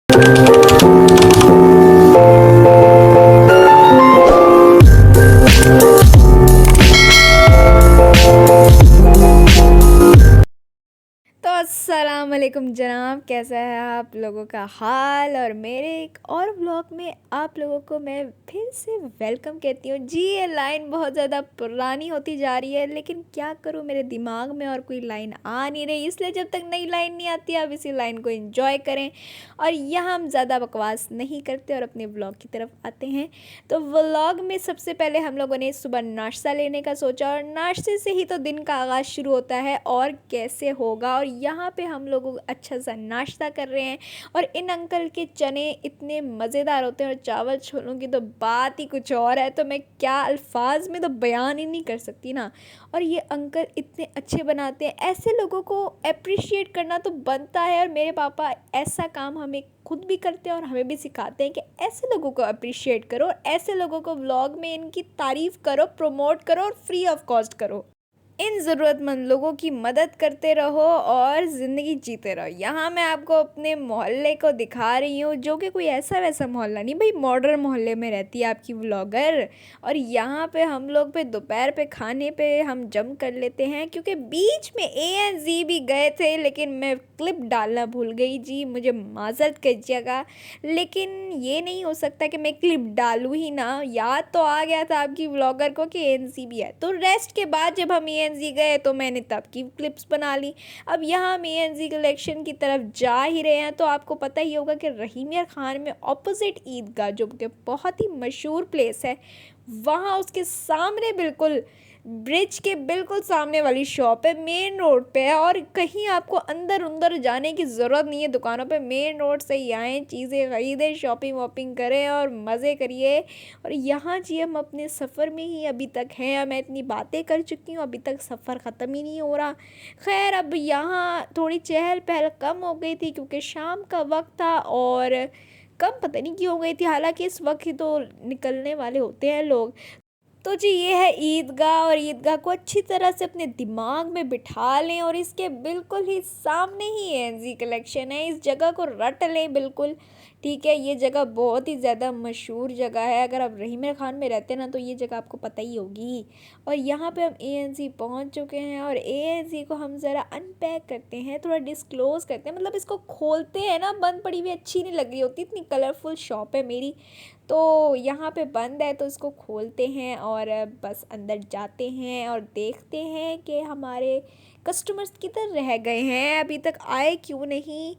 तो अस्सलाम वालेकुम जनाब, कैसा है आप लोगों का हाल। और मेरे एक और व्लॉग में आप लोगों को मैं फिर से वेलकम कहती हूँ। जी, ये लाइन बहुत ज़्यादा पुरानी होती जा रही है, लेकिन क्या करूँ, मेरे दिमाग में और कोई लाइन आ नहीं रही, इसलिए जब तक नई लाइन नहीं आती आप इसी लाइन को एंजॉय करें। और यहाँ हम ज़्यादा बकवास नहीं करते और अपने व्लॉग की तरफ आते हैं। तो व्लॉग में सबसे पहले हम लोगों ने सुबह नाश्ता लेने का सोचा, और नाश्ते से ही तो दिन का आगाज़ शुरू होता है और कैसे होगा। और यहाँ पे हम लोग अच्छा सा नाश्ता कर रहे हैं, और इन अंकल के चने इतने मज़ेदार होते हैं और चावल छोलों की तो बात ही कुछ और है। तो मैं क्या अल्फाज में तो बयान ही नहीं कर सकती ना। और ये अंकल इतने अच्छे बनाते हैं, ऐसे लोगों को अप्रिशिएट करना तो बनता है। और मेरे पापा ऐसा काम हमें खुद भी करते हैं और हमें भी सिखाते हैं कि ऐसे लोगों को अप्रिशिएट करो, और ऐसे लोगों को व्लॉग में इनकी तारीफ़ करो, प्रमोट करो और फ्री ऑफ कॉस्ट करो। इन ज़रूरतमंद लोगों की मदद करते रहो और ज़िंदगी जीते रहो। यहाँ मैं आपको अपने मोहल्ले को दिखा रही हूँ, जो कि कोई ऐसा वैसा मोहल्ला नहीं भाई, मॉडर्न मोहल्ले में रहती है आपकी व्लॉगर। और यहाँ पे हम लोग पे दोपहर पे खाने पे हम जम कर लेते हैं, क्योंकि बीच में ANZ भी गए थे, लेकिन मैं क्लिप डालना भूल गई जी, मुझे माज़रत कीजिएगा। लेकिन ये नहीं हो सकता कि मैं क्लिप डालूँ ही ना, याद तो आ गया था आपकी व्लॉगर को कि ANZ भी है। तो रेस्ट के बाद जब हम ANZ गए तो मैंने तब की क्लिप्स बना ली। अब यहाँ हम ANZ कलेक्शन की तरफ जा ही रहे हैं, तो आपको पता ही होगा कि रहीम यार खान में ऑपोजिट ईदगाह, जो कि बहुत ही मशहूर प्लेस है, वहाँ उसके सामने बिल्कुल ब्रिज के बिल्कुल सामने वाली शॉप है, मेन रोड पे है। और कहीं आपको अंदर अंदर जाने की ज़रूरत नहीं है दुकानों पे, मेन रोड से ही आएँ, चीज़ें ख़रीदें, शॉपिंग वॉपिंग करें और मज़े करिए। और यहाँ जी हम अपने सफ़र में ही अभी तक हैं, मैं इतनी बातें कर चुकी हूँ, अभी तक सफ़र ख़त्म ही नहीं हो रहा। खैर, अब यहाँ थोड़ी चहल पहल कम हो गई थी क्योंकि शाम का वक्त था, और कम पता नहीं क्यों हो गई थी, हालांकि इस वक्त ही तो निकलने वाले होते हैं लोग। तो जी, ये है ईदगाह, और ईदगाह को अच्छी तरह से अपने दिमाग में बिठा लें, और इसके बिल्कुल ही सामने ही ANZ कलेक्शन है, इस जगह को रट लें बिल्कुल। ठीक है, ये जगह बहुत ही ज़्यादा मशहूर जगह है, अगर आप रहीम खान में रहते हैं ना तो ये जगह आपको पता ही होगी। और यहाँ पे हम ANZ पहुँच चुके हैं, और ANZ को हम ज़रा अनपैक करते हैं, थोड़ा डिस्क्लोज़ करते हैं, मतलब इसको खोलते हैं ना, बंद पड़ी हुई अच्छी नहीं लग रही होती, इतनी कलरफुल शॉप है मेरी। तो यहाँ पे बंद है तो इसको खोलते हैं और बस अंदर जाते हैं और देखते हैं कि हमारे कस्टमर्स किधर रह गए हैं, अभी तक आए क्यों नहीं।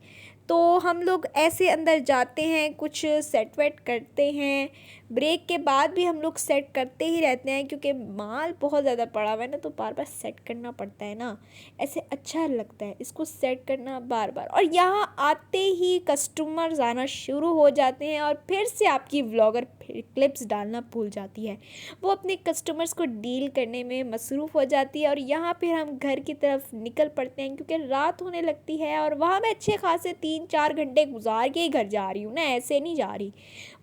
तो हम लोग ऐसे अंदर जाते हैं, कुछ सेट वेट करते हैं, ब्रेक के बाद भी हम लोग सेट करते ही रहते हैं, क्योंकि माल बहुत ज़्यादा पड़ा हुआ है ना, तो बार बार सेट करना पड़ता है ना, ऐसे अच्छा लगता है इसको सेट करना बार बार। और यहाँ आते ही कस्टमर्स आना शुरू हो जाते हैं, और फिर से आपकी व्लॉगर फिर क्लिप्स डालना भूल जाती है, वो अपने कस्टमर्स को डील करने में मसरूफ़ हो जाती है। और यहाँ फिर हम घर की तरफ निकल पड़ते हैं, क्योंकि रात होने लगती है, और वहाँ मैं अच्छे खासे 3-4 घंटे गुजार के ही घर जा रही हूँ ना, ऐसे नहीं जा रही।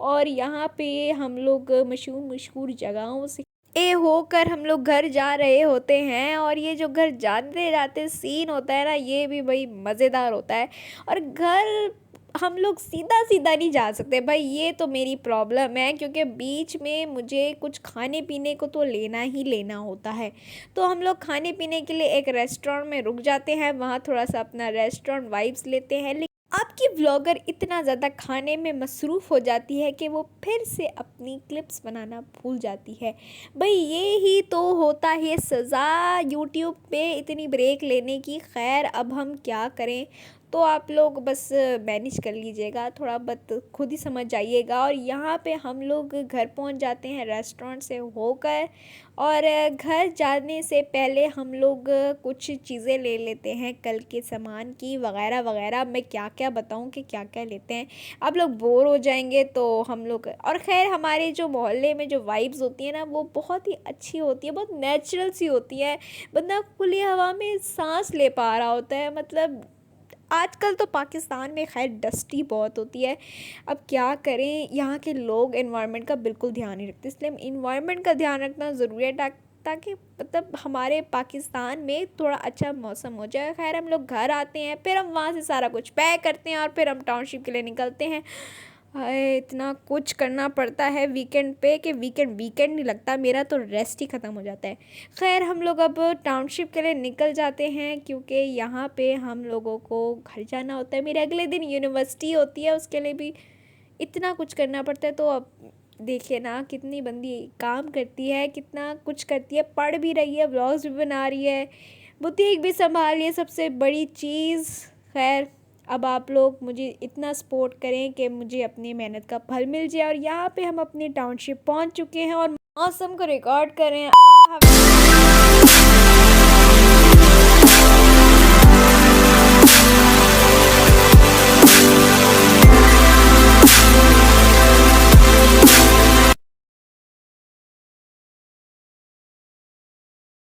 और यहाँ पे हम लोग मशहूर मशहूर जगहों से होकर हम लोग घर जा रहे होते हैं, और ये जो घर जाते जाते सीन होता है ना, ये भी भाई मज़ेदार होता है। और घर हम लोग सीधा सीधा नहीं जा सकते भाई, ये तो मेरी प्रॉब्लम है, क्योंकि बीच में मुझे कुछ खाने पीने को तो लेना ही लेना होता है। तो हम लोग खाने पीने के लिए एक रेस्टोरेंट में रुक जाते हैं, वहाँ थोड़ा सा अपना रेस्टोरेंट वाइब्स लेते हैं। आपकी व्लॉगर इतना ज़्यादा खाने में मसरूफ़ हो जाती है कि वो फिर से अपनी क्लिप्स बनाना भूल जाती है। भाई, ये ही तो होता है सज़ा यूट्यूब पे इतनी ब्रेक लेने की। खैर, अब हम क्या करें, तो आप लोग बस मैनेज कर लीजिएगा, थोड़ा बहुत खुद ही समझ जाइएगा। और यहाँ पे हम लोग घर पहुँच जाते हैं रेस्टोरेंट से होकर, और घर जाने से पहले हम लोग कुछ चीज़ें ले लेते हैं कल के सामान की, वगैरह वगैरह। मैं क्या क्या बताऊं कि क्या क्या लेते हैं, आप लोग बोर हो जाएंगे तो हम लोग। और ख़ैर, हमारे जो मोहल्ले में जो वाइब्स होती है ना, वो बहुत ही अच्छी होती है, बहुत नेचुरल सी होती है, बंदा खुली हवा में सांस ले पा रहा होता है। मतलब आजकल तो पाकिस्तान में खैर डस्टी बहुत होती है, अब क्या करें, यहाँ के लोग एनवायरनमेंट का बिल्कुल ध्यान नहीं रखते, इसलिए एनवायरनमेंट का ध्यान रखना ज़रूरी है, ताकि मतलब हमारे पाकिस्तान में थोड़ा अच्छा मौसम हो जाए। खैर हम लोग घर आते हैं, फिर हम वहाँ से सारा कुछ पैक करते हैं और फिर हम टाउनशिप के लिए निकलते हैं। हाय इतना कुछ करना पड़ता है वीकेंड पे कि वीकेंड नहीं लगता, मेरा तो रेस्ट ही ख़त्म हो जाता है। खैर हम लोग अब टाउनशिप के लिए निकल जाते हैं क्योंकि यहाँ पे हम लोगों को घर जाना होता है। मेरे अगले दिन यूनिवर्सिटी होती है, उसके लिए भी इतना कुछ करना पड़ता है। तो अब देखिए ना कितनी बंदी काम करती है, कितना कुछ करती है, पढ़ भी रही है, व्लॉग्स भी बना रही है, बुटीक भी संभाल रही है, सबसे बड़ी चीज़। खैर अब आप लोग मुझे इतना सपोर्ट करें कि मुझे अपनी मेहनत का फल मिल जाए। और यहाँ पे हम अपनी टाउनशिप पहुँच चुके हैं और मौसम को रिकॉर्ड कर रहे हैं।